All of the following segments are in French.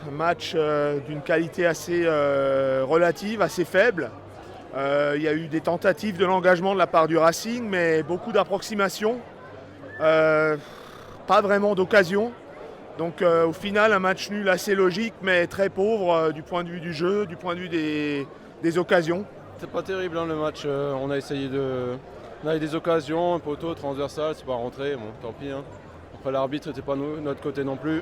un match d'une qualité assez relative, assez faible. Il y a eu des tentatives de l'engagement de la part du Racing, mais beaucoup d'approximations, pas vraiment d'occasion. Donc au final, un match nul assez logique, mais très pauvre du point de vue du jeu, du point de vue des occasions. C'est pas terrible le match, on a essayé de... On a eu des occasions, un poteau, transversal, c'est pas rentré, bon tant pis. Après l'arbitre n'était pas notre côté non plus.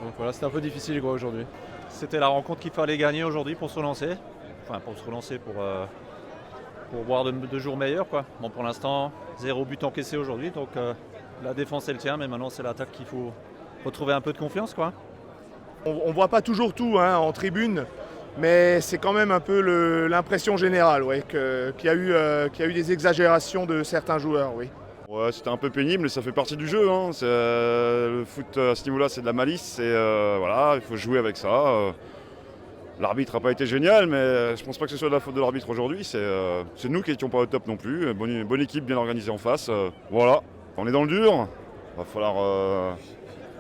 Donc voilà, c'était un peu difficile aujourd'hui. C'était la rencontre qu'il fallait gagner aujourd'hui pour se relancer. Enfin pour se relancer, pour voir de jours meilleurs quoi. Bon pour l'instant, 0 but encaissé aujourd'hui, donc la défense elle tient, mais maintenant c'est l'attaque qu'il faut retrouver un peu de confiance quoi. On ne voit pas toujours tout en tribune, mais c'est quand même un peu l'impression générale qu'il y a eu des exagérations de certains joueurs. Oui. Ouais, c'était un peu pénible, mais ça fait partie du jeu. Le foot à ce niveau-là, c'est de la malice. Voilà, il faut jouer avec ça. L'arbitre n'a pas été génial, mais je ne pense pas que ce soit de la faute de l'arbitre aujourd'hui. C'est nous qui n'étions pas au top non plus. Bonne équipe, bien organisée en face. Voilà, on est dans le dur. Il va falloir,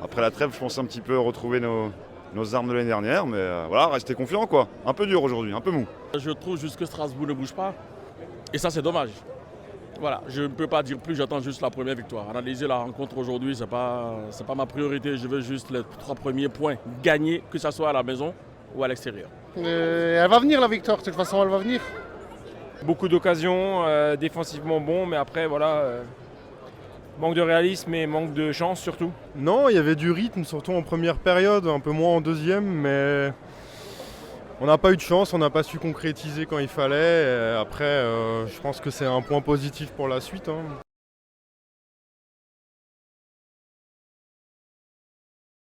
après la trêve, je pense un petit peu retrouver nos armes de l'année dernière. Mais voilà, rester confiant quoi. Un peu dur aujourd'hui, un peu mou. Je trouve juste que Strasbourg ne bouge pas. Et ça, c'est dommage. Voilà, je ne peux pas dire plus, j'attends juste la première victoire. Analyser la rencontre aujourd'hui, ce n'est pas ma priorité. Je veux juste les 3 premiers points gagnés, que ce soit à la maison ou à l'extérieur. Elle va venir la victoire, de toute façon elle va venir. Beaucoup d'occasions, défensivement bon, mais après voilà, manque de réalisme et manque de chance surtout. Non, il y avait du rythme, surtout en première période, un peu moins en deuxième, mais on n'a pas eu de chance, on n'a pas su concrétiser quand il fallait. Et après, je pense que c'est un point positif pour la suite.